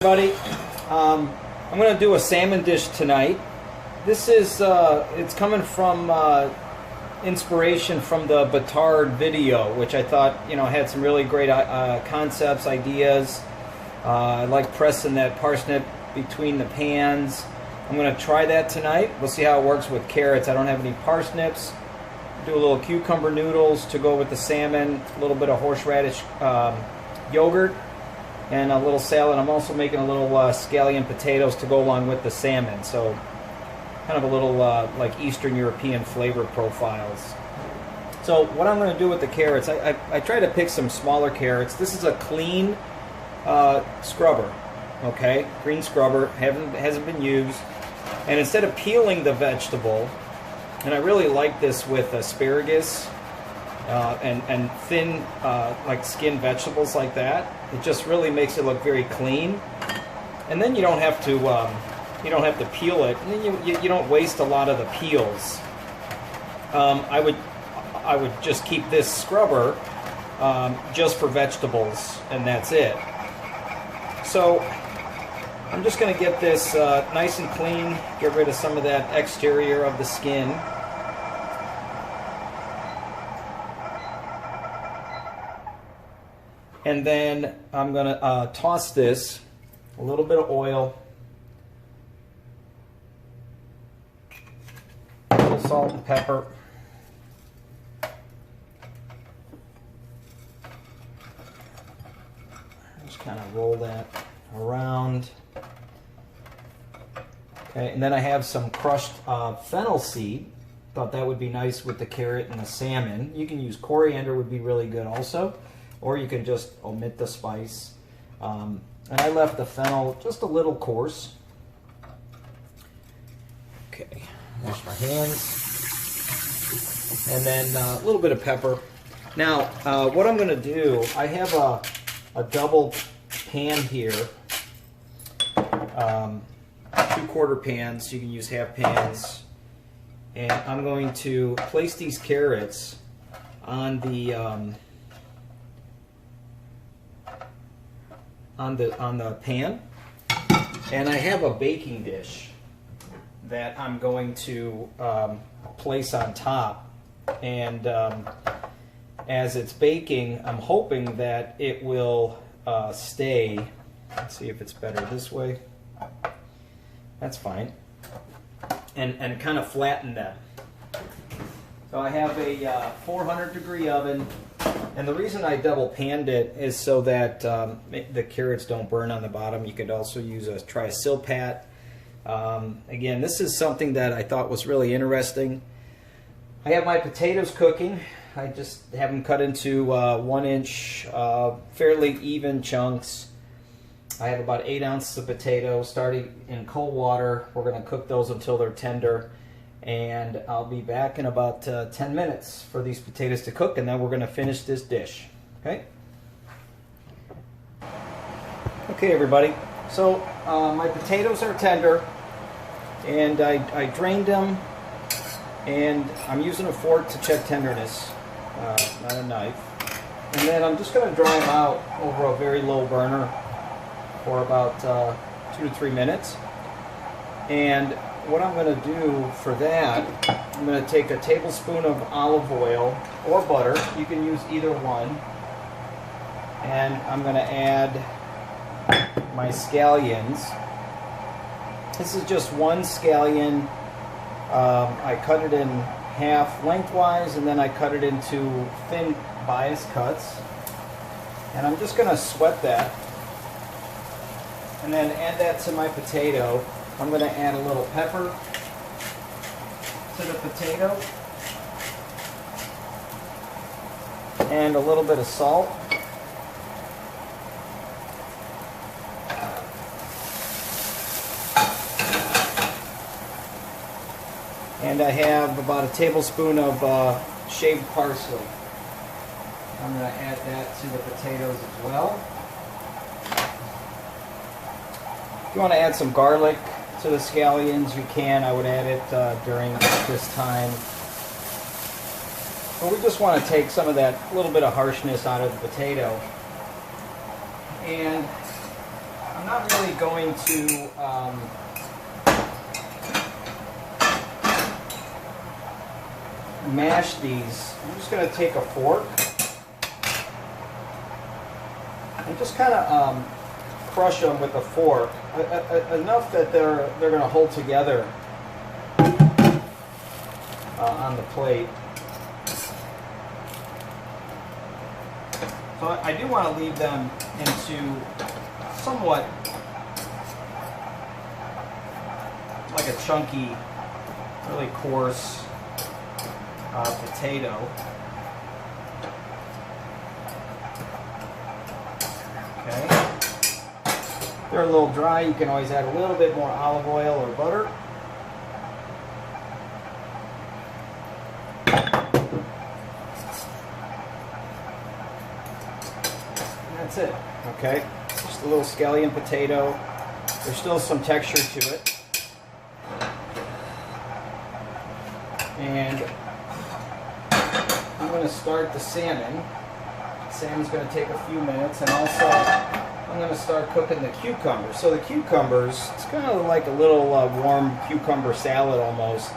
Everybody, I'm going to do a salmon dish tonight. This is it's coming from inspiration from the Batard video, which I thought had some really great concepts, ideas. I like pressing that parsnip between the pans. I'm going to try that tonight. We'll see how it works with carrots. I don't have any parsnips. Do a little cucumber noodles to go with the salmon. A little bit of horseradish yogurt. And a little salad. I'm also making a little scallion potatoes to go along with the salmon. So kind of a little like Eastern European flavor profiles. So what I'm going to do with the carrots, I try to pick some smaller carrots. This is a clean scrubber, okay? Green scrubber, hasn't been used. And instead of peeling the vegetable, and I really like this with asparagus and thin like skinned vegetables like that. It just really makes it look very clean, and then you don't have to peel it, and then you don't waste a lot of the peels. I would just keep this scrubber just for vegetables, and that's it. So I'm just going to get this nice and clean, get rid of some of that exterior of the skin. And then I'm going to toss this, a little bit of oil, a little salt and pepper, just kind of roll that around. Okay, and then I have some crushed fennel seed. Thought that would be nice with the carrot and the salmon. You can use coriander, would be really good also. Or you can just omit the spice. And I left the fennel just a little coarse. Okay, wash my hands. And then a little bit of pepper. Now, what I'm going to do, I have a double pan here. 2/4 pans, you can use half pans. And I'm going to place these carrots on the on the pan, and I have a baking dish that I'm going to place on top, and as it's baking, I'm hoping that it will stay. Let's see if it's better this way. That's fine. And kind of flatten them. So I have a 400-degree oven. And the reason I double panned it is so that the carrots don't burn on the bottom. You could also try a silpat. Again, this is something that I thought was really interesting. I have my potatoes cooking. I just have them cut into 1-inch, fairly even chunks. I have about 8 ounces of potatoes starting in cold water. We're going to cook those until they're tender. And I'll be back in about 10 minutes for these potatoes to cook, and then we're going to finish this dish. Okay? Okay, everybody. So my potatoes are tender, and I drained them, and I'm using a fork to check tenderness, not a knife. And then I'm just going to dry them out over a very low burner for about 2 to 3 minutes. And what I'm going to do for that, I'm going to take a tablespoon of olive oil or butter. You can use either one. And I'm going to add my scallions. This is just one scallion. I cut it in half lengthwise, and then I cut it into thin bias cuts. And I'm just going to sweat that. And then add that to my potato. I'm going to add a little pepper to the potato and a little bit of salt. And I have about a tablespoon of shaved parsley. I'm going to add that to the potatoes as well. If you want to add some garlic to the scallions, you can. I would add it during this time. But we just want to take some of that little bit of harshness out of the potato. And I'm not really going to mash these. I'm just going to take a fork and just kind of crush them with a fork enough that they're going to hold together on the plate. So I do want to leave them into somewhat like a chunky, really coarse potato. Okay. If they're a little dry, you can always add a little bit more olive oil or butter. That's it. Okay. Just a little scallion potato. There's still some texture to it. And I'm going to start the salmon. Salmon's going to take a few minutes, and also I'm going to start cooking the cucumbers. So the cucumbers, it's kind of like a little warm cucumber salad almost.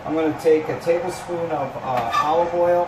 I'm going to take a tablespoon of olive oil.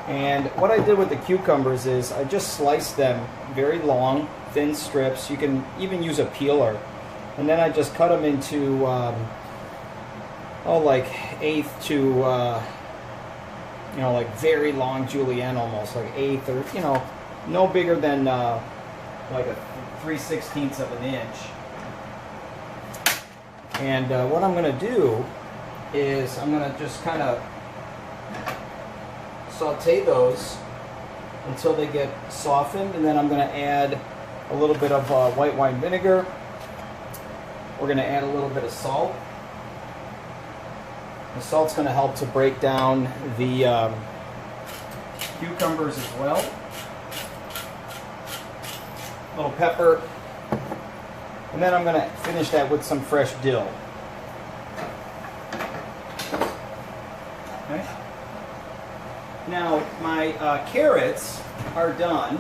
And what I did with the cucumbers is I just sliced them very long, thin strips. You can even use a peeler. And then I just cut them into, like eighth to, like very long julienne almost, like eighth or, no bigger than like a 3/16 of an inch. And what I'm going to do is I'm going to just kind of saute those until they get softened, and then I'm going to add a little bit of white wine vinegar. We're going to add a little bit of salt. The salt's going to help to break down the cucumbers as well. A little pepper. And then I'm going to finish that with some fresh dill. Okay. Now, my carrots are done.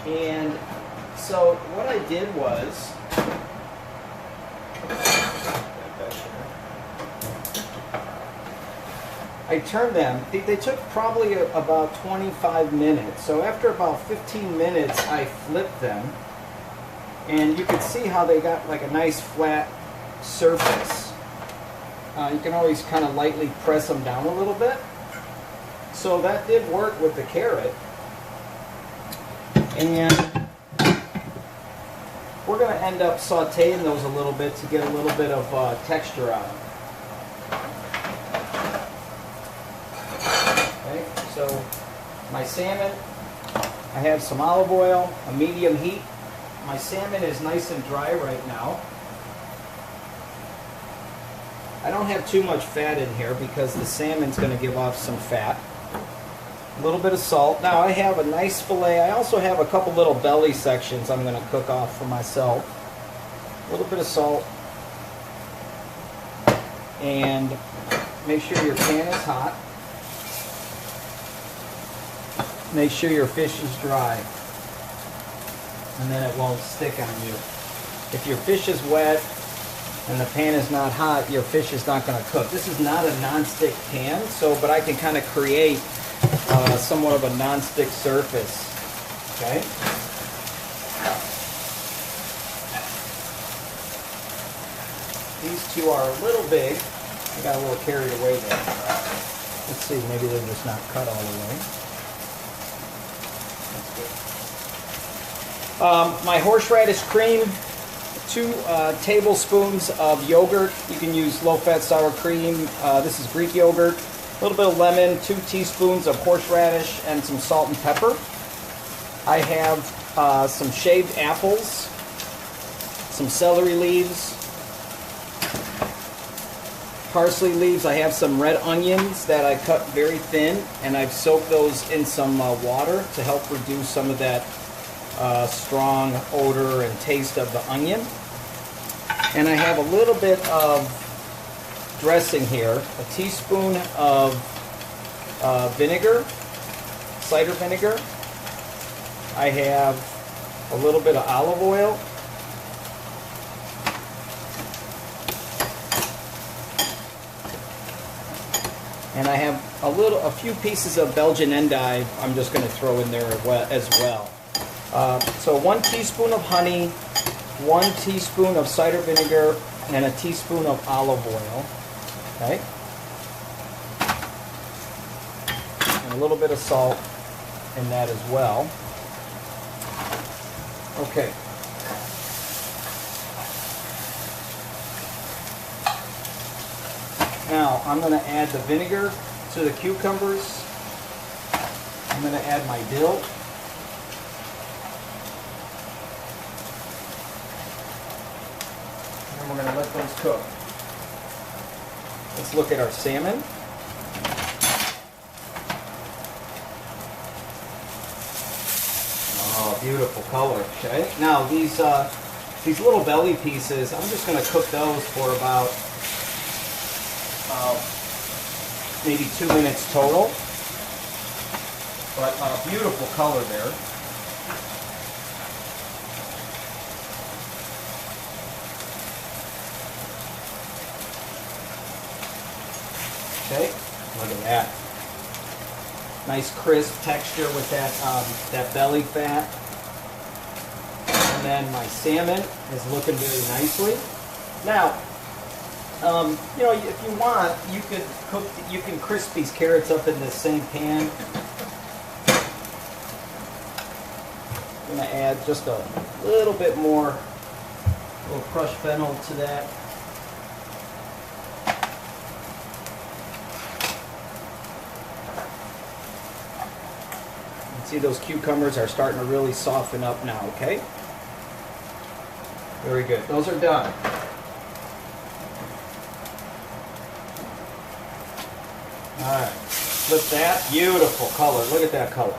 And so what I did was, I turned them. They took probably about 25 minutes. So after about 15 minutes, I flipped them. And you can see how they got like a nice flat surface. You can always kind of lightly press them down a little bit. So that did work with the carrot. And we're going to end up sauteing those a little bit to get a little bit of texture on them. Okay, so my salmon, I have some olive oil, a medium heat. My salmon is nice and dry right now. I don't have too much fat in here because the salmon's going to give off some fat. A little bit of salt. Now I have a nice fillet. I also have a couple little belly sections I'm going to cook off for myself. A little bit of salt. And make sure your pan is hot. Make sure your fish is dry. And then it won't stick on you. If your fish is wet and the pan is not hot, your fish is not going to cook. This is not a non-stick pan, but I can kind of create somewhat of a non-stick surface. Okay. These two are a little big. I got a little carried away there. Let's see, maybe they're just not cut all the way. That's good. My horseradish cream, 2 tablespoons of yogurt. You can use low-fat sour cream. This is Greek yogurt. A little bit of lemon, 2 teaspoons of horseradish, and some salt and pepper. I have some shaved apples, some celery leaves, parsley leaves. I have some red onions that I cut very thin, and I've soaked those in some water to help reduce some of that strong odor and taste of the onion. And I have a little bit of dressing here, a teaspoon of vinegar, cider vinegar. I have a little bit of olive oil. And I have a few pieces of Belgian endive I'm just going to throw in there as well. So 1 teaspoon of honey, 1 teaspoon of cider vinegar, and a teaspoon of olive oil. Okay. And a little bit of salt in that as well. Okay. Now I'm going to add the vinegar to the cucumbers. I'm going to add my dill. And we're going to let those cook. Let's look at our salmon. Oh, beautiful color. Okay. Now these little belly pieces, I'm just going to cook those for about maybe 2 minutes total. But beautiful color there. Okay, look at that. Nice crisp texture with that belly fat. And then my salmon is looking very nicely. Now, you know, if you want, you can crisp these carrots up in this same pan. I'm going to add just a little bit more, a little crushed fennel to that. You can see those cucumbers are starting to really soften up now, okay? Very good. Those are done. Alright, flip that. Beautiful color. Look at that color.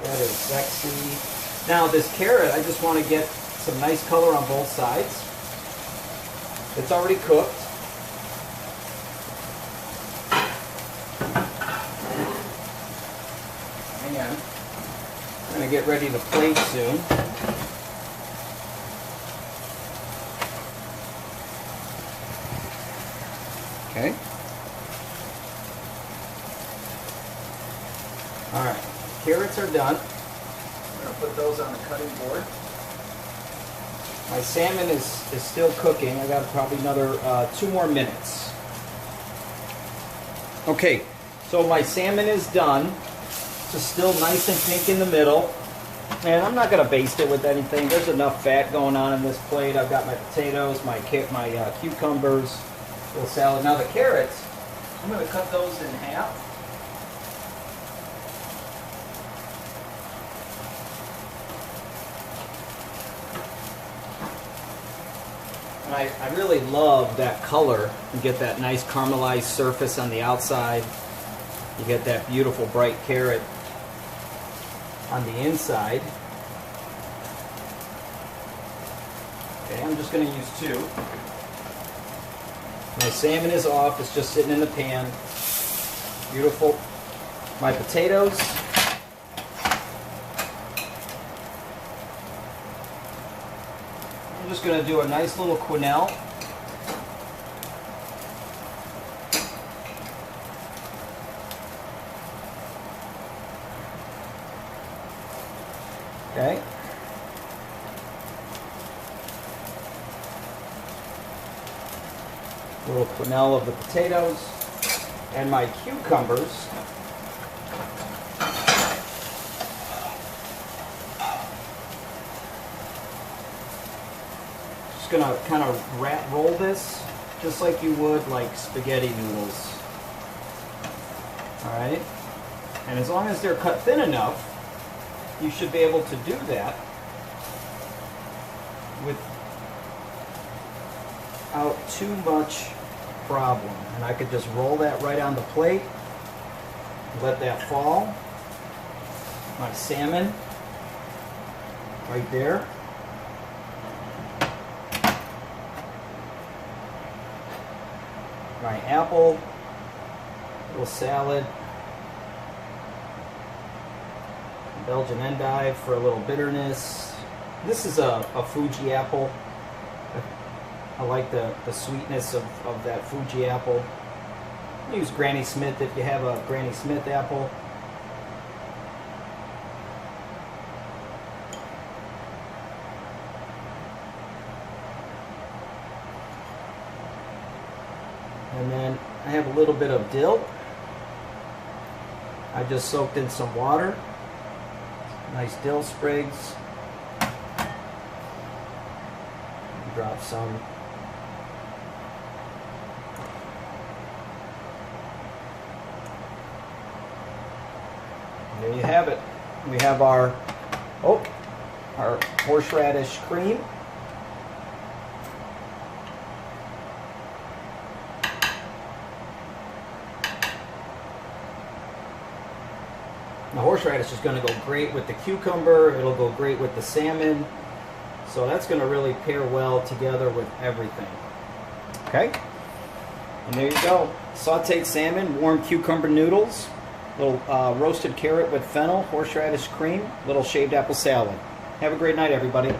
That is sexy. Now this carrot, I just want to get some nice color on both sides. It's already cooked. And I'm going to get ready to plate soon. Okay. Alright, carrots are done. I'm going to put those on the cutting board. My salmon is still cooking. I got probably another 2 more minutes. Okay, so my salmon is done. It's still nice and pink in the middle. And I'm not going to baste it with anything. There's enough fat going on in this plate. I've got my potatoes, my cucumbers, a little salad. Now the carrots, I'm going to cut those in half. I really love that color. You get that nice caramelized surface on the outside. You get that beautiful bright carrot on the inside. Okay, I'm just going to use 2. My salmon is off. It's just sitting in the pan. Beautiful. My potatoes. I'm just going to do a nice little quenelle. Okay. A little quenelle of the potatoes and my cucumbers. Going to kind of roll this just like you would like spaghetti noodles. Alright? And as long as they're cut thin enough, you should be able to do that without too much problem. And I could just roll that right on the plate, let that fall. My salmon right there. My apple, little salad, Belgian endive for a little bitterness. This is a Fuji apple. I like the sweetness of that Fuji apple. Use Granny Smith if you have a Granny Smith apple. And then I have a little bit of dill. I just soaked in some water. Nice dill sprigs. Drop some. There you have it. We have our horseradish cream. The horseradish is going to go great with the cucumber. It'll go great with the salmon. So that's going to really pair well together with everything. Okay? And there you go. Sauteed salmon, warm cucumber noodles, little roasted carrot with fennel, horseradish cream, little shaved apple salad. Have a great night, everybody.